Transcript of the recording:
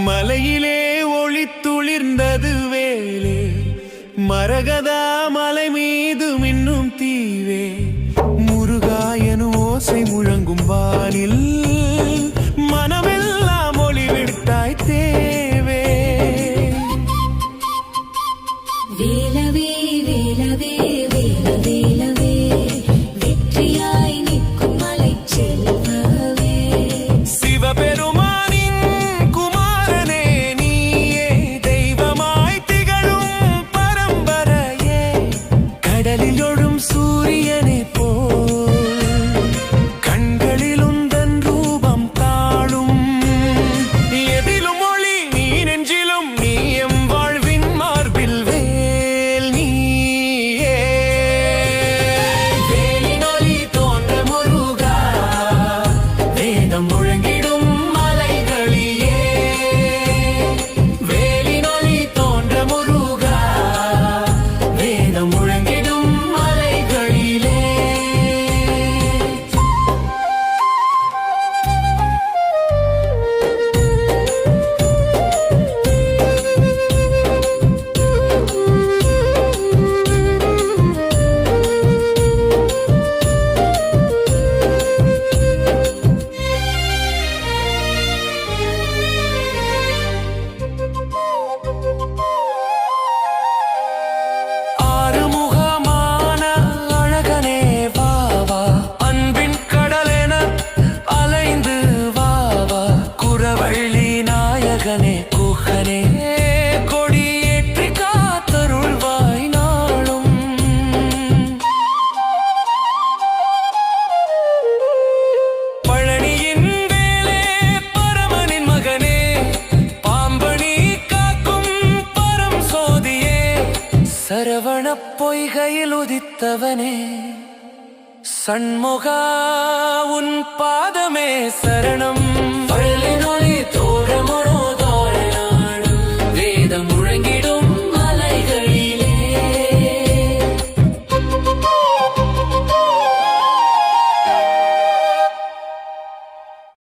மலையிலே ஒளி துளிர்ந்தது வேலே, மரகதா மலை மீது மின்னும் தீவே, முருகாயனு ஓசை முழங்கும் வானில் மனமெல்லாம் ஒளி விட்டாய் தேவே. வேலவே வேலவே வேல வேலவே, வெற்றியாய் நிற்கும் மலை செல்வவே. சிவபெருமானின் குமாரனே நீயே, தெய்வமாய் திகழும் பரம்பரையே, கடலில் ஒழும் சூரியனே போல் கண்களில் உந்தன் ரூபம் காணும். எதிலும் ஒளி நீ, நெஞ்சிலும் நீ, எம் வாழ்வின் மார்பில் வேல் நீயே. வேலின் ஒளி தோன்ற முருகா, வேதம் முழங்கிடும் மலைகளிலே. வேலின் ஒளி தோன்ற முருகா, வேதம் முழங்கிடும் மலைகளிலே. ஆறுமுகமான அழகனே வாவா, அன்பின் கடலென அலைந்து வாவா, குறவள்ளி நாயகனே குகனே, கொடியேற்றி காத்தருள்வாய் நாளும். பழனியின் வேலே, பரமனின் மகனே, பாம்பணி காக்கும் பரம் சோதியே, சரவணப் பொய்கையில் உதித்தவனே, சண்முகா உன் பாதமே சரணம். வயலின் ஒளி தோழ